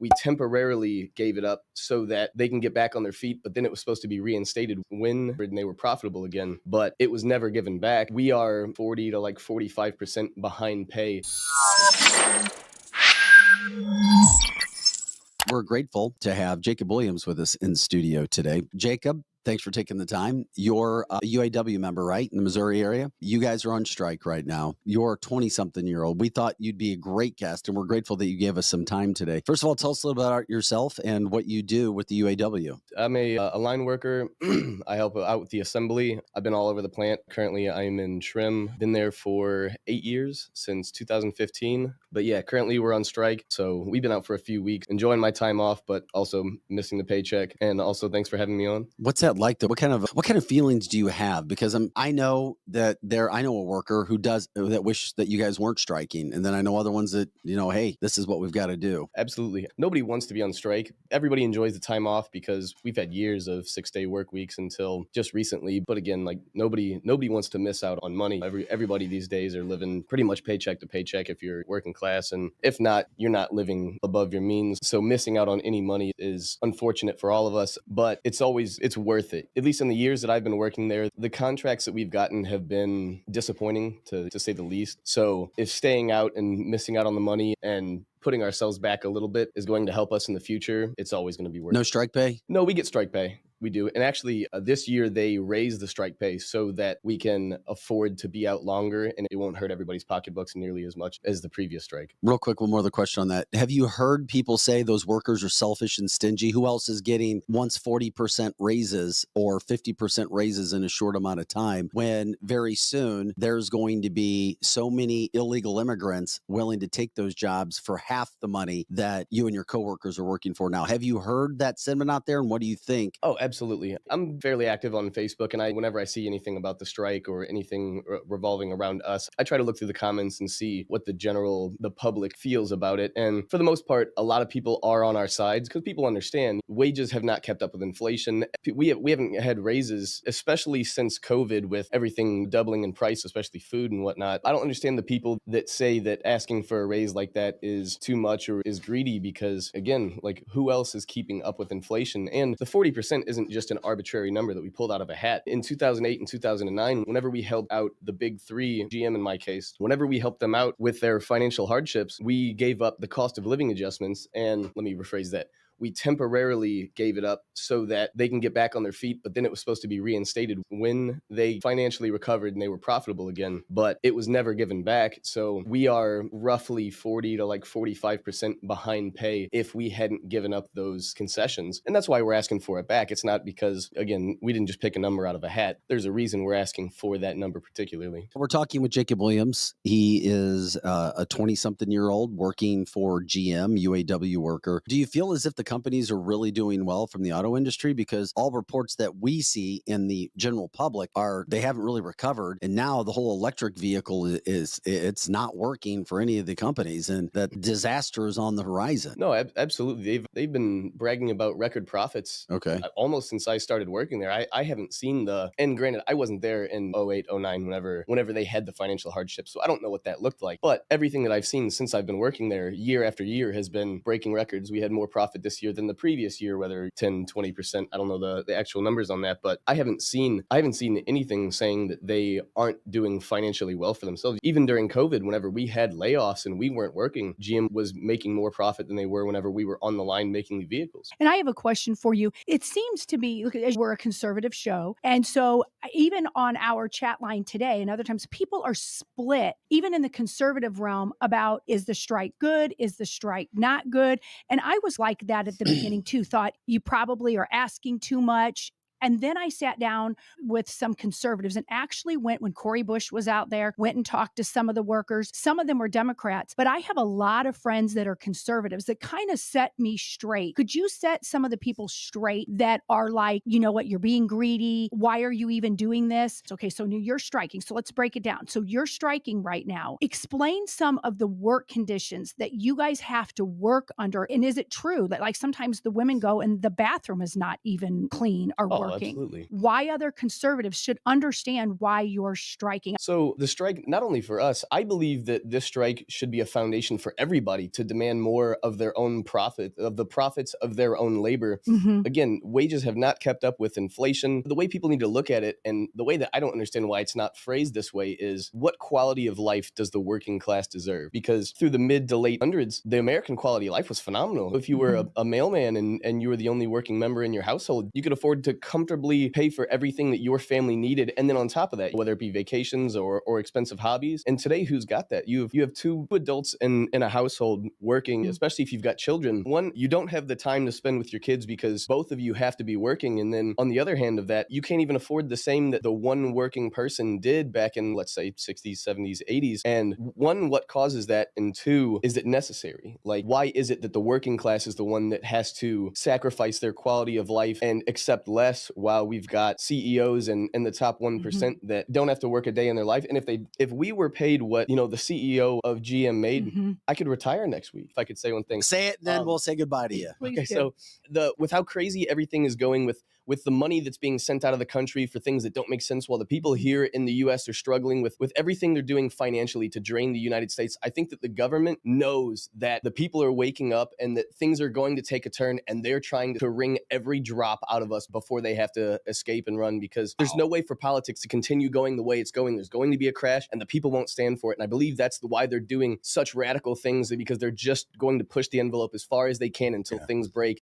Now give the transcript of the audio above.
We temporarily gave it up so that they can get back on their feet, but then it was supposed to be reinstated when they were profitable again, but it was never given back. We are 40 to like 45% behind pay. We're grateful to have Jacob Williams with us in studio today. Jacob, thanks for taking the time. You're a UAW member, right, in the Missouri area? You guys are on strike right now. You're a 20-something-year-old. We thought you'd be a great guest, and we're grateful that you gave us some time today. First of all, tell us a little bit about yourself and what you do with the UAW. I'm a line worker. I help out with the assembly. I've been all over the plant. Currently, I'm in trim. Been there for 8 years, since 2015. But yeah, currently we're on strike. So we've been out for a few weeks, enjoying my time off, but also missing the paycheck. And also, thanks for having me on. What's that like? What kind of feelings do you have? Because I know a worker that wishes that you guys weren't striking, and then I know other ones that hey, this is what we've got to do. Absolutely, nobody wants to be on strike. Everybody enjoys the time off because we've had years of 6-day work weeks until just recently. But again, like nobody wants to miss out on money. Everybody these days are living pretty much paycheck to paycheck if you're working class, and if not, you're not living above your means. So missing out on any money is unfortunate for all of us, but it's worth it. At least in the years that I've been working there, the contracts that we've gotten have been disappointing to say the least. So if staying out and missing out on the money and putting ourselves back a little bit is going to help us in the future, it's always going to be worth it. No strike pay? No, we get strike pay. We do. And actually, this year they raised the strike pay so that we can afford to be out longer and it won't hurt everybody's pocketbooks nearly as much as the previous strike. Real quick, one more other question on that. Have you heard people say those workers are selfish and stingy? Who else is getting once 40% raises or 50% raises in a short amount of time when very soon there's going to be so many illegal immigrants willing to take those jobs for half the money that you and your coworkers are working for now? Have you heard that sentiment out there, and what do you think? Oh, absolutely. I'm fairly active on Facebook, and whenever I see anything about the strike or anything revolving around us, I try to look through the comments and see what the public feels about it. And for the most part, a lot of people are on our sides because people understand wages have not kept up with inflation. We haven't had raises, especially since COVID, with everything doubling in price, especially food and whatnot. I don't understand the people that say that asking for a raise like that is too much or is greedy because, again, like who else is keeping up with inflation? And the 40% isn't just an arbitrary number that we pulled out of a hat. In 2008 and 2009, whenever we helped out the big three, GM in my case, whenever we helped them out with their financial hardships, we gave up the cost of living adjustments. And let me rephrase that. We temporarily gave it up so that they can get back on their feet, but then it was supposed to be reinstated when they financially recovered and they were profitable again, but it was never given back. So we are roughly 40 to like 45% behind pay if we hadn't given up those concessions. And that's why we're asking for it back. It's not because, again, we didn't just pick a number out of a hat. There's a reason we're asking for that number particularly. We're talking with Jacob Williams. He is a 20-something-year-old working for GM, UAW worker. Do you feel as if the companies are really doing well from the auto industry? Because all reports that we see in the general public are they haven't really recovered, and now the whole electric vehicle it's not working for any of the companies, and that disaster is on the horizon. No, absolutely. They've been bragging about record profits. Okay. Almost since I started working there. I haven't seen and granted, I wasn't there in 08, 09, whenever they had the financial hardship, so I don't know what that looked like. But everything that I've seen since I've been working there year after year has been breaking records. We had more profit this year than the previous year, whether 10, 20%. I don't know the actual numbers on that, but I haven't seen anything saying that they aren't doing financially well for themselves. Even during COVID, whenever we had layoffs and we weren't working, GM was making more profit than they were whenever we were on the line making the vehicles. And I have a question for you. It seems to be, look, we're a conservative show. And so even on our chat line today and other times, people are split, even in the conservative realm, about is the strike good? Is the strike not good? And I was like that at the beginning too, thought you probably are asking too much. And then I sat down with some conservatives and actually went, when Cori Bush was out there, went and talked to some of the workers. Some of them were Democrats, but I have a lot of friends that are conservatives that kind of set me straight. Could you set some of the people straight that are like, you know what, you're being greedy. Why are you even doing this? Okay, so you're striking. So let's break it down. So you're striking right now. Explain some of the work conditions that you guys have to work under. And is it true that like sometimes the women go and the bathroom is not even clean or working? working, absolutely. why other conservatives should understand why you're striking. So the strike, not only for us, I believe that this strike should be a foundation for everybody to demand more of their own profit, of the profits of their own labor. Mhm. Again, wages have not kept up with inflation. The way people need to look at it, and the way that I don't understand why it's not phrased this way, is what quality of life does the working class deserve? Because through the mid to late hundreds, the American quality of life was phenomenal. If you were a mailman and you were the only working member in your household, you could afford to comfortably pay for everything that your family needed. And then on top of that, whether it be vacations or expensive hobbies. And today, who's got that? You have two adults in a household working, especially if you've got children. One, you don't have the time to spend with your kids because both of you have to be working. And then on the other hand of that, you can't even afford the same that the one working person did back in, let's say, 60s, 70s, 80s. And one, what causes that? And two, is it necessary? Like, why is it that the working class is the one that has to sacrifice their quality of life and accept less while we've got CEOs and the top 1% that don't have to work a day in their life? And if we were paid what, the CEO of GM made, I could retire next week, if I could say one thing. Say it, and then we'll say goodbye to you. Please do. So with how crazy everything is going with the money that's being sent out of the country for things that don't make sense, while the people here in the U.S. are struggling with everything they're doing financially to drain the United States, I think that the government knows that the people are waking up and that things are going to take a turn, and they're trying to wring every drop out of us before they have to escape and run, because there's no way for politics to continue going the way it's going. There's going to be a crash, and the people won't stand for it. And I believe that's why they're doing such radical things, because they're just going to push the envelope as far as they can until things break.